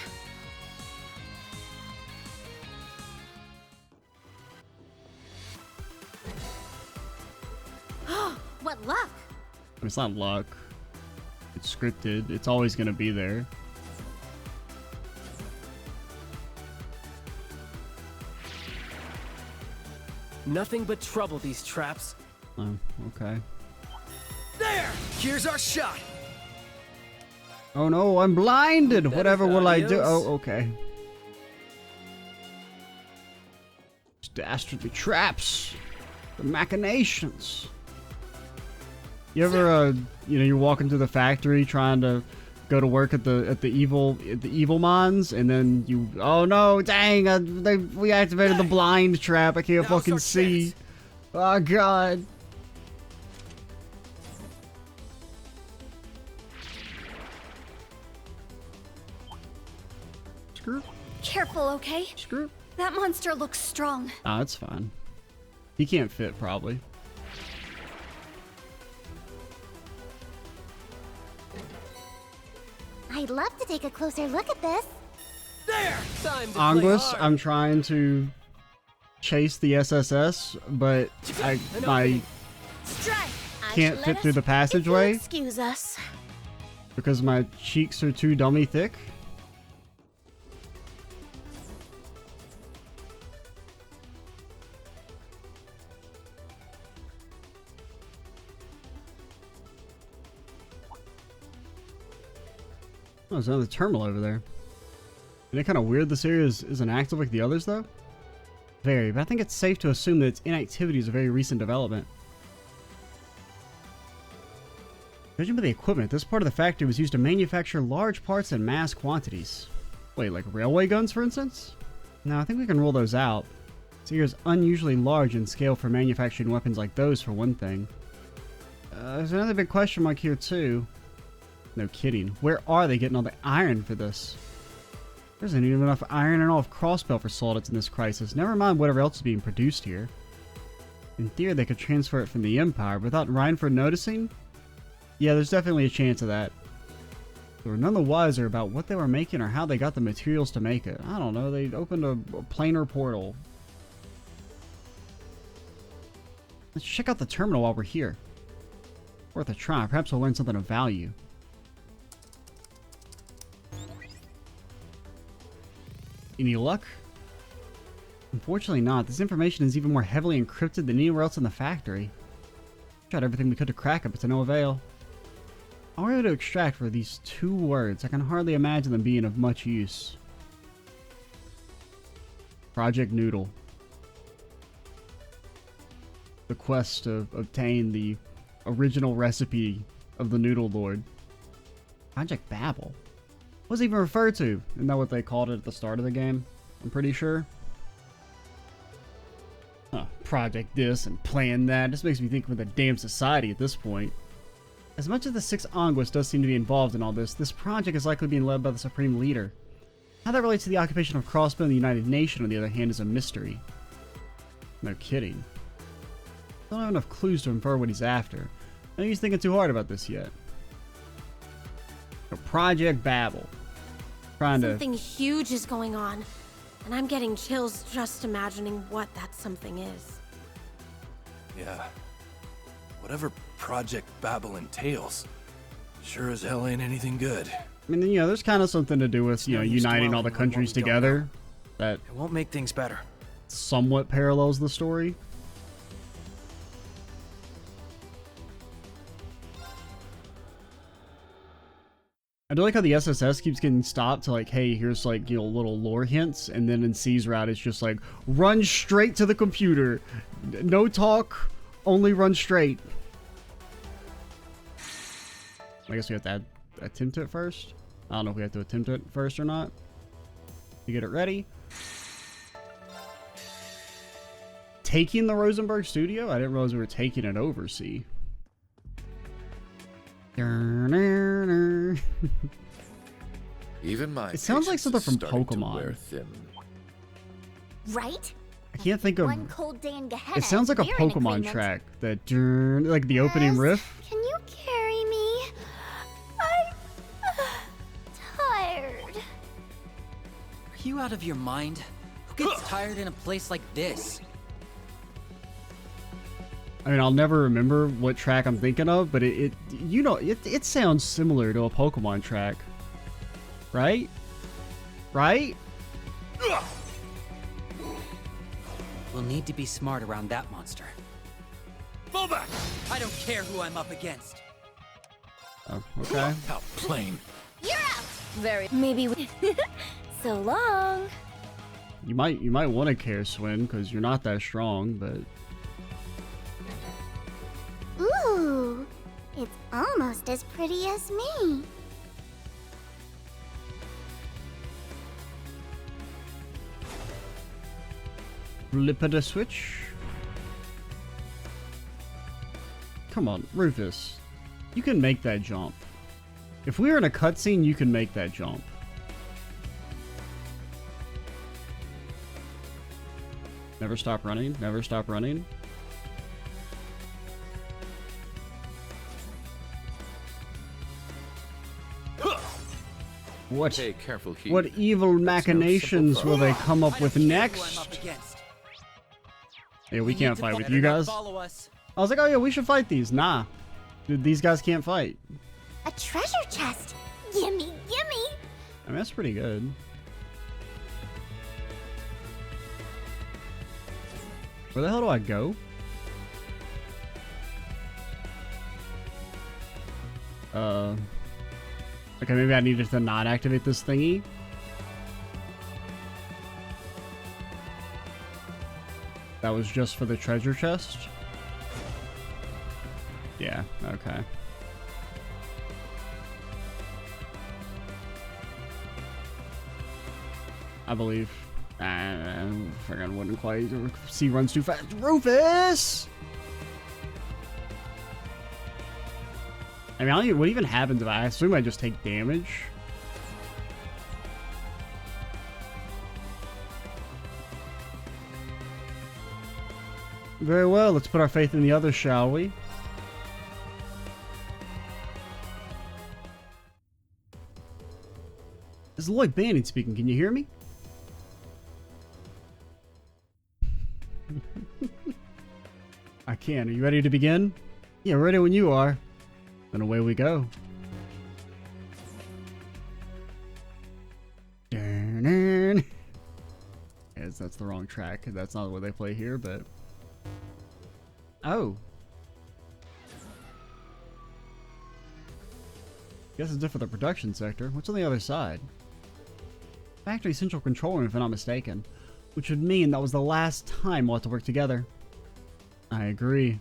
What luck. I mean, it's not luck. It's scripted. It's always going to be there. Nothing but trouble, these traps. Oh, okay. There! Here's our shot! Oh no, I'm blinded! Whatever will I do? adios. Oh, okay. Dastardly traps! The machinations! You ever, you know, you're walking through the factory trying to go to work at the evil mines, and then you, oh no, dang, we activated the blind trap. I can't fucking see. Oh god. Screw. Careful, okay? Screw. That monster looks strong. Ah, it's fine. He can't fit, probably. I'd love to take a closer look at this. There! Time to play Anguis, hard. I'm trying to chase the SSS, but I can't fit through the passageway Excuse us. because my cheeks are too dummy thick. Oh, there's another terminal over there. Isn't it kind of weird this area isn't active like the others, though? Very, but I think it's safe to assume that its inactivity is a very recent development. Judging by the equipment, this part of the factory was used to manufacture large parts in mass quantities. Wait, like railway guns, for instance? No, I think we can rule those out. This area is unusually large in scale for manufacturing weapons like those, for one thing. There's another big question mark here, too. No kidding. Where are they getting all the iron for this? There isn't even enough iron and all of Crossbell for soldates in this crisis. Never mind whatever else is being produced here. In theory, they could transfer it from the Empire, but without Reinford noticing? Yeah, there's definitely a chance of that. They were none the wiser about what they were making or how they got the materials to make it. I don't know, they opened a planar portal. Let's check out the terminal while we're here. Worth a try, perhaps we'll learn something of value. Any luck? Unfortunately not. This information is even more heavily encrypted than anywhere else in the factory. Tried everything we could to crack it, but to no avail. All we're able to extract were these 2 words. I can hardly imagine them being of much use. Project Noodle. The quest to obtain the original recipe of the Noodle Lord. Project Babel. What was it even referred to? Isn't that what they called it at the start of the game? I'm pretty sure. Huh, project this and plan that. This makes me think of the damn society at this point. As much as the Six Anguis does seem to be involved in all this, this project is likely being led by the Supreme Leader. How that relates to the occupation of Crossbow and the United Nation, on the other hand, is a mystery. No kidding. I don't have enough clues to infer what he's after. I think he's thinking too hard about this yet. So Project Babel. Something huge is going on, and I'm getting chills just imagining what that something is. Yeah. Whatever Project Babel entails, sure as hell ain't anything good. I mean, you know, there's kind of something to do with, you know, uniting all the countries together. That it won't make things better. Somewhat parallels the story. I do like how the SSS keeps getting stopped to like, hey, here's like, you know, little lore hints, and then in C's route it's just like, run straight to the computer. No talk, only run straight. I guess we have to attempt it first. I don't know if we have to attempt it first or not. You get it ready. Taking the Rosenberg studio? I didn't realize we were taking it over, C. Even my it sounds like something from starting to Pokemon. wear thin. Right? I can't think of. One cold day in Gehenna, It sounds like a we're in Pokemon agreement. track. That like the opening riff. Can you carry me? I'm tired. Are you out of your mind? Who gets tired in a place like this? I mean, I'll never remember what track I'm thinking of, but it sounds similar to a Pokemon track, right? Right? We'll need to be smart around that monster. Fall back! I don't care who I'm up against. Oh, okay. How plain. You're out. Very. Maybe we. So long. You might want to care, Swin, because you're not that strong, but. Ooh, it's almost as pretty as me. Flip it a switch. Come on, Rufus. You can make that jump. If we were in a cutscene, you can make that jump. Never stop running. Never stop running. What? Pay careful heed. What evil machinations will they come up with next? Yeah, we can't fight with you guys. I was like, oh yeah, we should fight these. Nah, dude, these guys can't fight. A treasure chest. Gimme, gimme. I mean, that's pretty good. Where the hell do I go? Okay, maybe I needed to not activate this thingy. That was just for the treasure chest? Yeah, okay. I believe. Friggin' wouldn't quite. C runs too fast. Rufus! I mean, I don't even, what even happens if I assume I just take damage? Very well, let's put our faith in the others, shall we? This is Lloyd Banning speaking. Can you hear me? I can. Are you ready to begin? Yeah, ready when you are. Then away we go. Yes, that's the wrong track. That's not what they play here, but... Oh. Guess it's different for the production sector. What's on the other side? Factory central control room, if I'm not mistaken. Which would mean that was the last time we'll have to work together. I agree.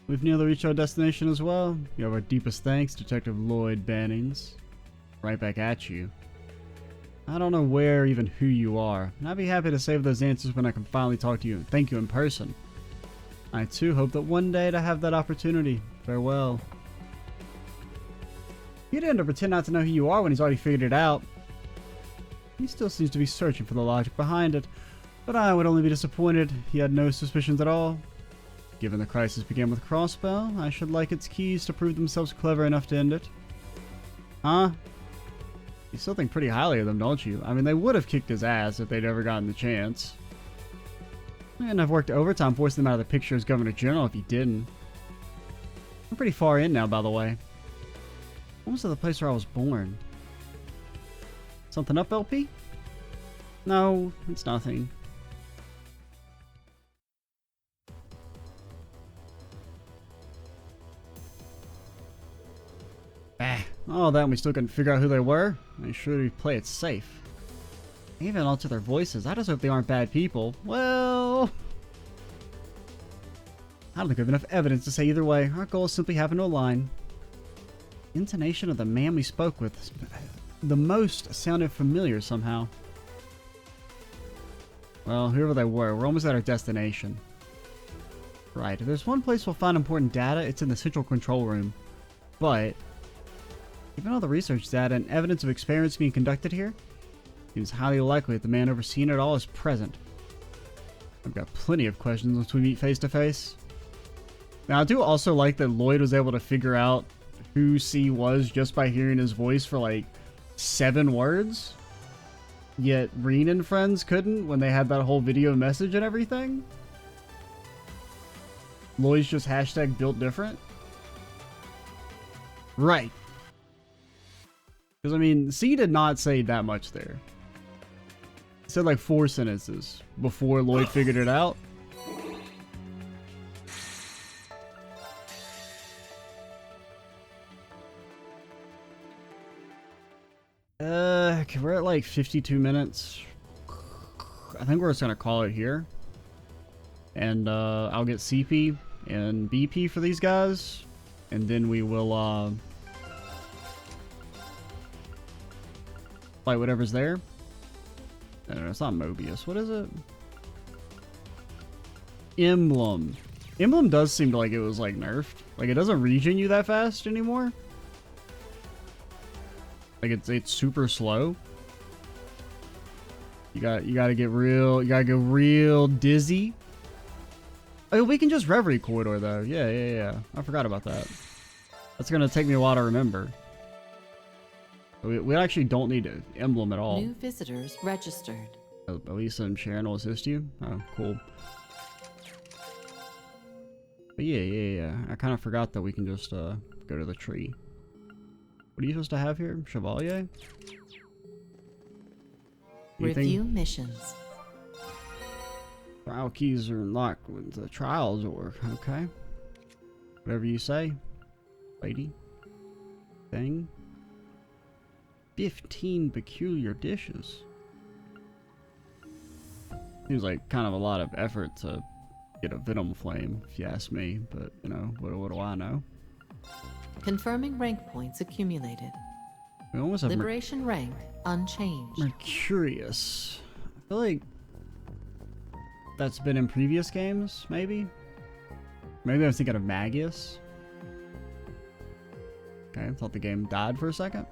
We've nearly reached our destination as well. You have our deepest thanks, Detective Lloyd Bannings. Right back at you. I don't know where or even who you are, and I'd be happy to save those answers when I can finally talk to you and thank you in person. I too hope that one day to have that opportunity. Farewell. He didn't pretend not to know who you are when he's already figured it out. He still seems to be searching for the logic behind it, but I would only be disappointed he had no suspicions at all. Given the crisis began with Crossbell, I should like its keys to prove themselves clever enough to end it. Huh? You still think pretty highly of them, don't you? I mean, they would have kicked his ass if they'd ever gotten the chance. And I've worked overtime forcing them out of the picture as Governor General if he didn't. I'm pretty far in now, by the way. Almost to the place where I was born. Something up, LP? No, it's nothing. All that and we still couldn't figure out who they were. I sure we play it safe. They even alter their voices. I just hope they aren't bad people. Well, I don't think we have enough evidence to say either way. Our goal is simply having to align. Intonation of the man we spoke with, the most sounded familiar somehow. Well, whoever they were, we're almost at our destination. Right, if there's one place we'll find important data, it's in the central control room. But given all the research data and evidence of experiments being conducted here, it seems highly likely that the man overseeing it all is present. I've got plenty of questions once we meet face to face. Now, I do also like that Lloyd was able to figure out who C was just by hearing his voice for like 7 words. Yet Reen and friends couldn't when they had that whole video message and everything. Lloyd's just hashtag built different. Right. Because, I mean, C did not say that much there. He said like 4 sentences before Lloyd figured it out. Okay, we're at like 52 minutes. I think we're just gonna call it here. And I'll get CP and BP for these guys. And then we will fight whatever's there. No, it's not Mobius. What is it? Emblem. Emblem does seem to like it was like nerfed. Like it doesn't regen you that fast anymore. Like it's super slow. You gotta get real dizzy. Oh, we can just Reverie Corridor though. Yeah. I forgot about that. That's gonna take me a while to remember. We actually don't need an emblem at all. New visitors registered. Elisa and Sharon will assist you. Oh, cool. But yeah. I kind of forgot that we can just go to the tree. What are you supposed to have here? Chevalier? Anything? Review missions. Trial keys are unlocked with the trials org. Okay. Whatever you say. Lady. Thing. 15 peculiar dishes. Seems like kind of a lot of effort to get a Venom Flame, if you ask me. But, you know, what do I know? Confirming rank points accumulated. We almost have Liberation rank unchanged. Mercurius. I feel like that's been in previous games, maybe? Maybe I was thinking of Magius. Okay, I thought the game died for a second.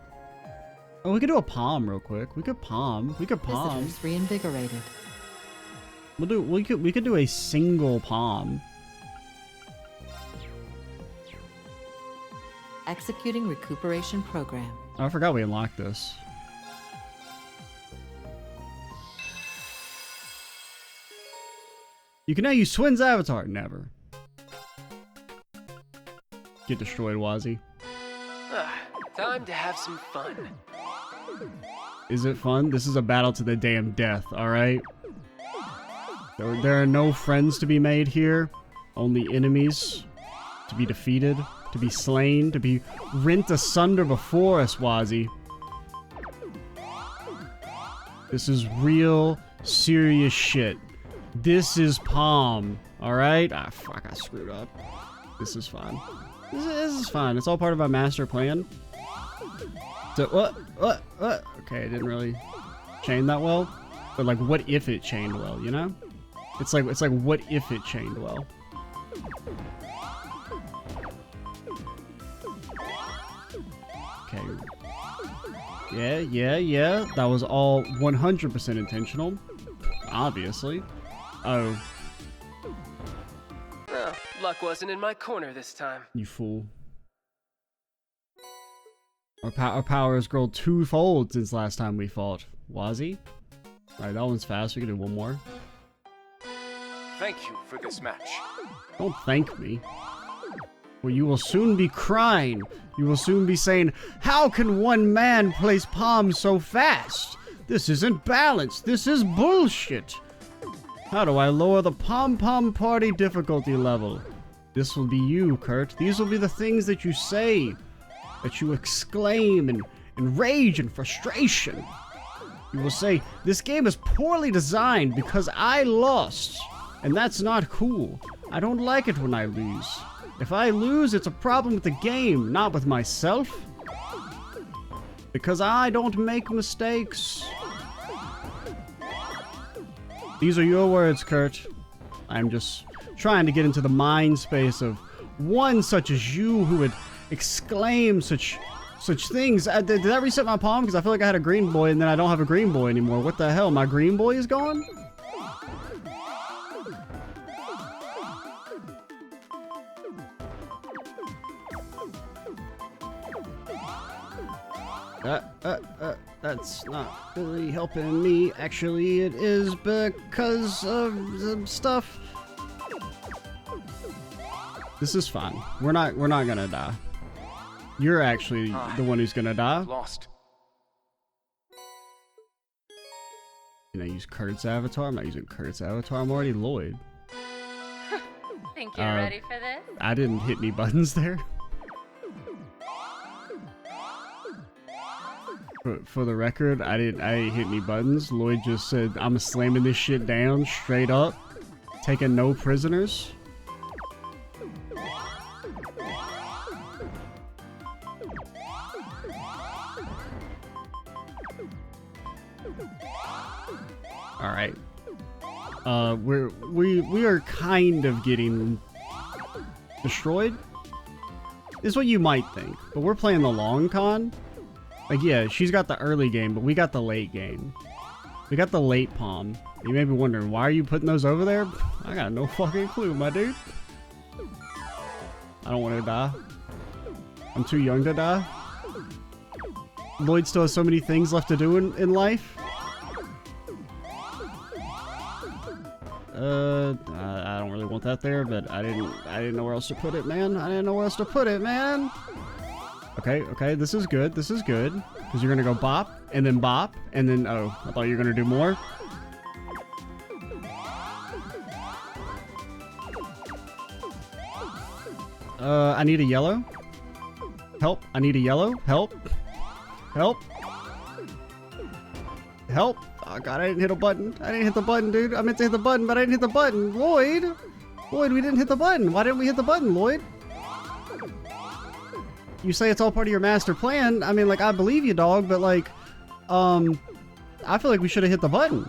Oh, we could do a Pom real quick. We could Pom. Visitors reinvigorated. We could do a single Pom. Executing recuperation program. Oh, I forgot we unlocked this. You can now use Swin's avatar. Never. Get destroyed, Wazzy. Time to have some fun. Is it fun? This is a battle to the damn death, alright? There are no friends to be made here. Only enemies to be defeated, to be slain, to be rent asunder before us, Wazzy. This is real serious shit. This is Pom. Alright? Ah, fuck, I screwed up. This is fine. This is fine. It's all part of my master plan. So, what? Okay, it didn't really chain that well. But, like, what if it chained well, you know? It's like, what if it chained well? Okay. Yeah. That was all 100% intentional. Obviously. Oh. Oh, luck wasn't in my corner this time. You fool. Our power has grown twofold since last time we fought. Was he? Alright, that one's fast. We can do one more. Thank you for this match. Don't thank me. Well, you will soon be crying. You will soon be saying, how can one man place Pom so fast? This isn't balanced. This is bullshit. How do I lower the Pom Pom party difficulty level? This will be you, Kurt. These will be the things that you say. That you exclaim in rage and frustration. You will say, this game is poorly designed because I lost. And that's not cool. I don't like it when I lose. If I lose, it's a problem with the game, not with myself. Because I don't make mistakes. These are your words, Kurt. I'm just trying to get into the mind space of one such as you who would exclaim such things. Did that reset my palm? Because I feel like I had a green boy and then I don't have a green boy anymore. What the hell? My green boy is gone? That's not really helping me. Actually, it is because of some stuff. This is fine. We're not gonna die. You're actually the one who's gonna die. Lost. Can I use Kurt's avatar? I'm not using Kurt's avatar. I'm already Lloyd. Think you're ready for this? I didn't hit any buttons there. For the record, I didn't hit any buttons. Lloyd just said, I'm slamming this shit down straight up. Taking no prisoners. Alright. We are kind of getting destroyed. Is what you might think. But we're playing the long con. Like, yeah, she's got the early game, but we got the late game. We got the late Pom. You may be wondering, why are you putting those over there? I got no fucking clue, my dude. I don't want to die. I'm too young to die. Lloyd still has so many things left to do in life. I don't really want that there, but I didn't know where else to put it, man. Okay, this is good. Because you're gonna go bop, and then, oh, I thought you were gonna do more. I need a yellow. Help, I need a yellow. Help. Oh god, I didn't hit a button. I didn't hit the button, dude. I meant to hit the button, but I didn't hit the button. Lloyd, we didn't hit the button. Why didn't we hit the button, Lloyd? You say it's all part of your master plan. I mean, like, I believe you, dog, but, like, I feel like we should have hit the button.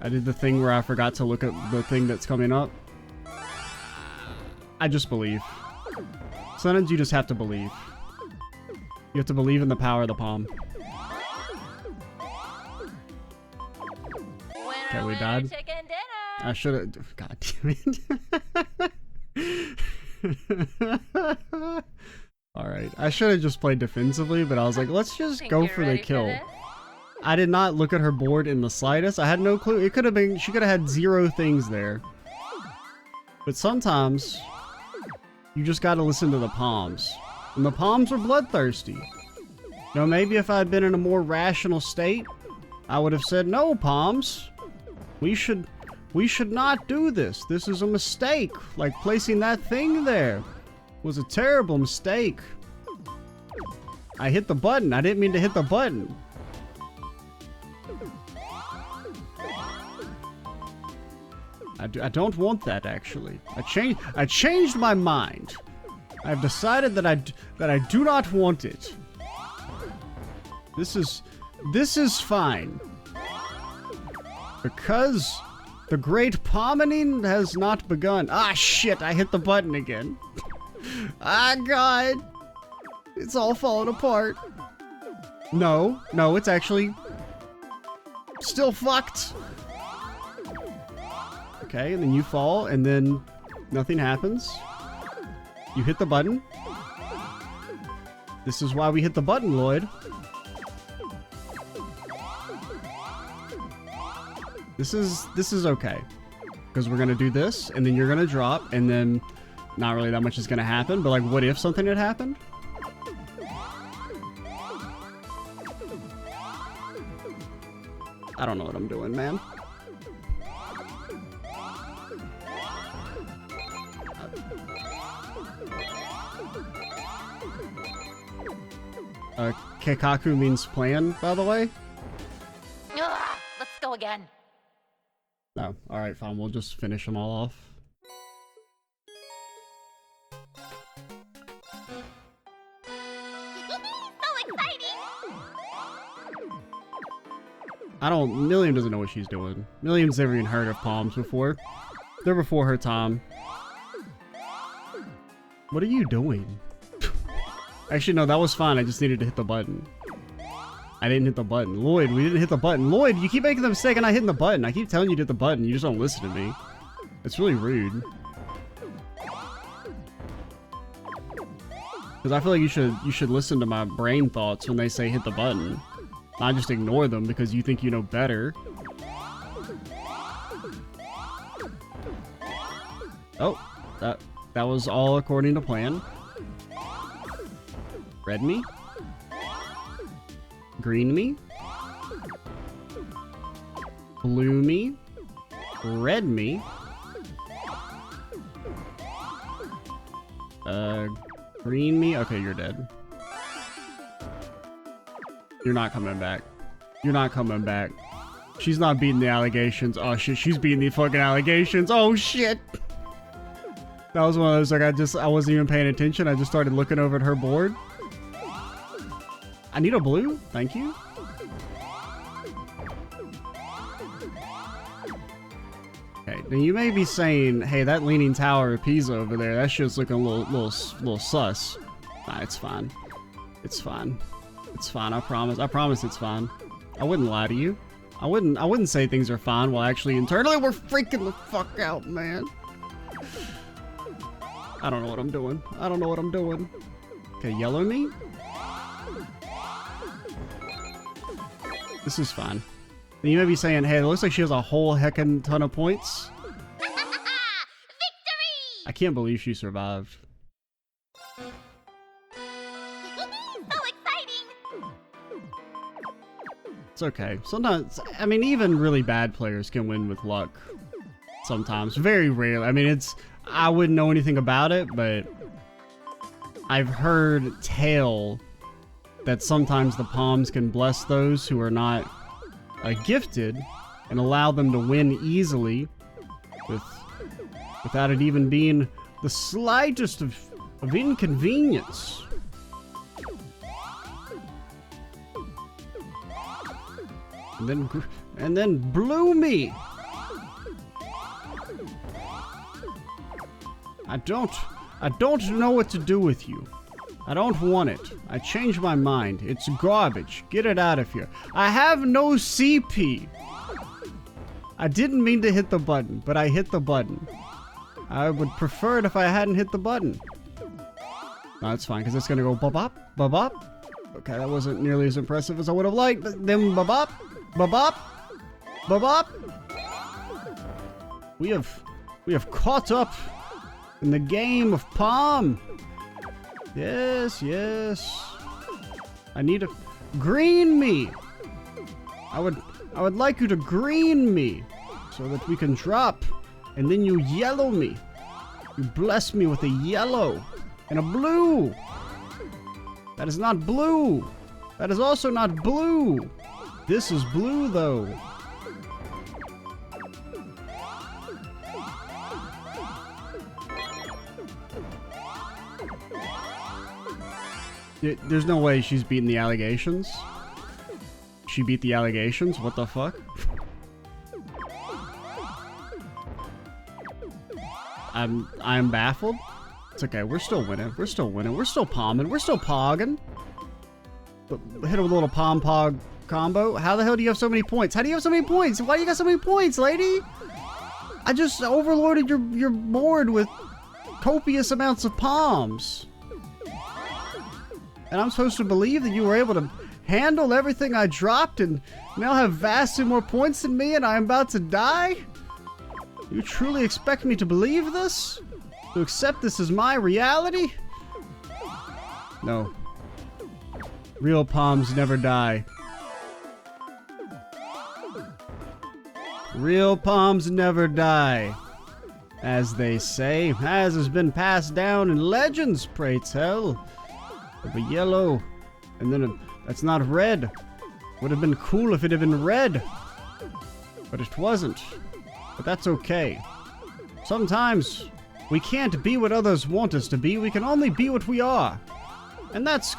I did the thing where I forgot to look at the thing that's coming up. I just believe. Sometimes you just have to believe. You have to believe in the power of the Pom. Okay, we died. I should have. God damn it. Alright. I should have just played defensively, but I was like, let's just go for the kill. I did not look at her board in the slightest. I had no clue. It could have been. She could have had 0 things there. But sometimes, you just gotta listen to the Poms. And the Poms are bloodthirsty. You know, maybe if I had been in a more rational state, I would have said, no, Poms. We should not do this. This is a mistake. Like, placing that thing there was a terrible mistake. I hit the button. I didn't mean to hit the button. I don't want that, actually. I changed my mind. I've decided that I do not want it. This is fine. Because the great pommening has not begun. Ah, shit, I hit the button again. Ah, God. It's all falling apart. No, it's actually still fucked. Okay, and then you fall, and then nothing happens. You hit the button. This is why we hit the button, Lloyd. This is okay. Because we're gonna do this, and then you're gonna drop, and then not really that much is gonna happen, but like, what if something had happened? I don't know what I'm doing, man. Keikaku means plan, by the way. Ugh, let's go again. No, alright, fine, we'll just finish them all off. Milliam doesn't know what she's doing. Milliam's never even heard of Poms before. They're before her time. What are you doing? Actually, no, that was fine. I just needed to hit the button. I didn't hit the button. Lloyd, we didn't hit the button. Lloyd, you keep making the mistake of not hitting the button. I keep telling you to hit the button. You just don't listen to me. It's really rude. Because I feel like you should listen to my brain thoughts when they say hit the button. Not just ignore them because you think you know better. Oh, that was all according to plan. Red me. Green me. Blue me. Red me. Green me. Okay, you're dead. You're not coming back. You're not coming back. She's not beating the allegations. Oh shit, she's beating the fucking allegations. Oh shit. That was one of those, like, I wasn't even paying attention. I just started looking over at her board. I need a blue. Thank you. Okay, now you may be saying, hey, that Leaning Tower of Pisa over there, that shit's looking a little sus. Nah, it's fine. It's fine. It's fine, I promise. I promise it's fine. I wouldn't lie to you. I wouldn't say things are fine while actually internally we're freaking the fuck out, man. I don't know what I'm doing. I don't know what I'm doing. Okay, yellow me? This is fine. Then you may be saying, hey, it looks like she has a whole heckin' ton of points. Victory! I can't believe she survived. It's okay. Sometimes, I mean, even really bad players can win with luck. Sometimes. Very rarely. I mean, I wouldn't know anything about it, but I've heard tale that sometimes the Poms can bless those who are not gifted and allow them to win easily without it even being the slightest of inconvenience. And then blew me. I don't know what to do with you. I don't want it. I changed my mind. It's garbage. Get it out of here. I have no CP. I didn't mean to hit the button, but I hit the button. I would prefer it if I hadn't hit the button. No, that's fine, because it's going to go bop-bop, bop-bop. Okay, that wasn't nearly as impressive as I would have liked, but then bop-bop, bop-bop, bop-bop. We have caught up in the game of Pom. Yes, yes. I need to green me. I would like you to green me so that we can drop, and then you yellow me. You bless me with a yellow and a blue. That is not blue. That is also not blue. This is blue, though. There's no way she's beating the allegations. She beat the allegations? What the fuck? I'm baffled. It's okay, we're still winning. We're still winning. We're still palming. We're still pogging. But hit her with a little pom pog combo. How the hell do you have so many points? How do you have so many points? Why do you got so many points, lady? I just overloaded your board with copious amounts of palms. And I'm supposed to believe that you were able to handle everything I dropped and now have vastly more points than me and I'm about to die? You truly expect me to believe this? To accept this as my reality? No. Real palms never die. Real palms never die. As they say, as has been passed down in legends, pray tell. Of a yellow, and then that's not red. Would have been cool if it had been red. But it wasn't. But that's okay. Sometimes we can't be what others want us to be. We can only be what we are. And that's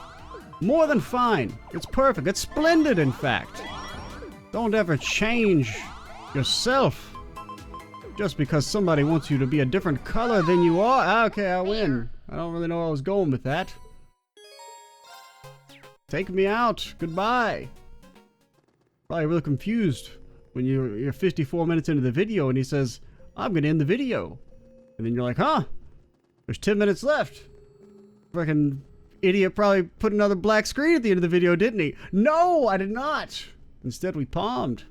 more than fine. It's perfect. It's splendid, in fact. Don't ever change yourself just because somebody wants you to be a different color than you are. Okay, I win. I don't really know where I was going with that. Take me out. Goodbye. Probably really confused when you're 54 minutes into the video and he says, I'm going to end the video. And then you're like, huh? There's 10 minutes left. Freaking idiot probably put another black screen at the end of the video, didn't he? No, I did not. Instead, we palmed.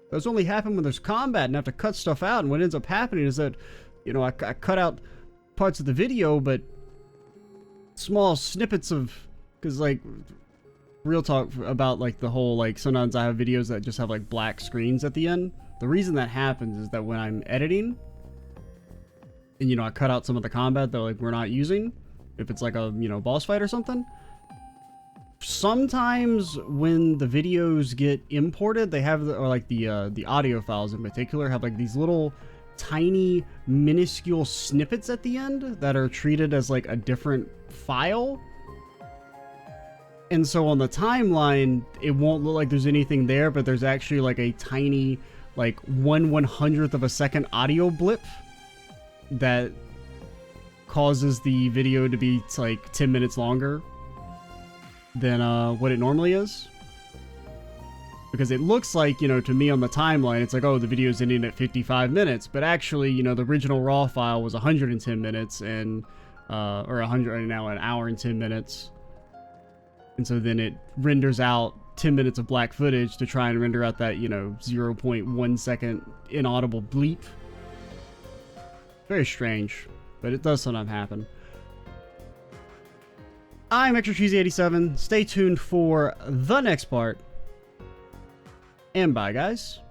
Those only happen when there's combat and I have to cut stuff out. And what ends up happening is that, you know, I cut out parts of the video, but small snippets of... Because, like, real talk about, like, the whole, like, sometimes I have videos that just have, like, black screens at the end. The reason that happens is that when I'm editing, and, you know, I cut out some of the combat that, like, we're not using, if it's, like, a, you know, boss fight or something, sometimes when the videos get imported, they have, or, like, the audio files in particular have, like, these little tiny, minuscule snippets at the end that are treated as, like, a different file. And so on the timeline, it won't look like there's anything there, but there's actually like a tiny, like 1/100th of a second audio blip that causes the video to be like 10 minutes longer than what it normally is. Because it looks like, you know, to me on the timeline, it's like, oh, the video's ending at 55 minutes. But actually, you know, the original raw file was 110 minutes and, or 100, now an hour and 10 minutes. And so then it renders out 10 minutes of black footage to try and render out that, you know, 0.1 second inaudible bleep. Very strange, but it does sometimes happen. I'm Extra Cheesy 87. Stay tuned for the next part. And bye, guys.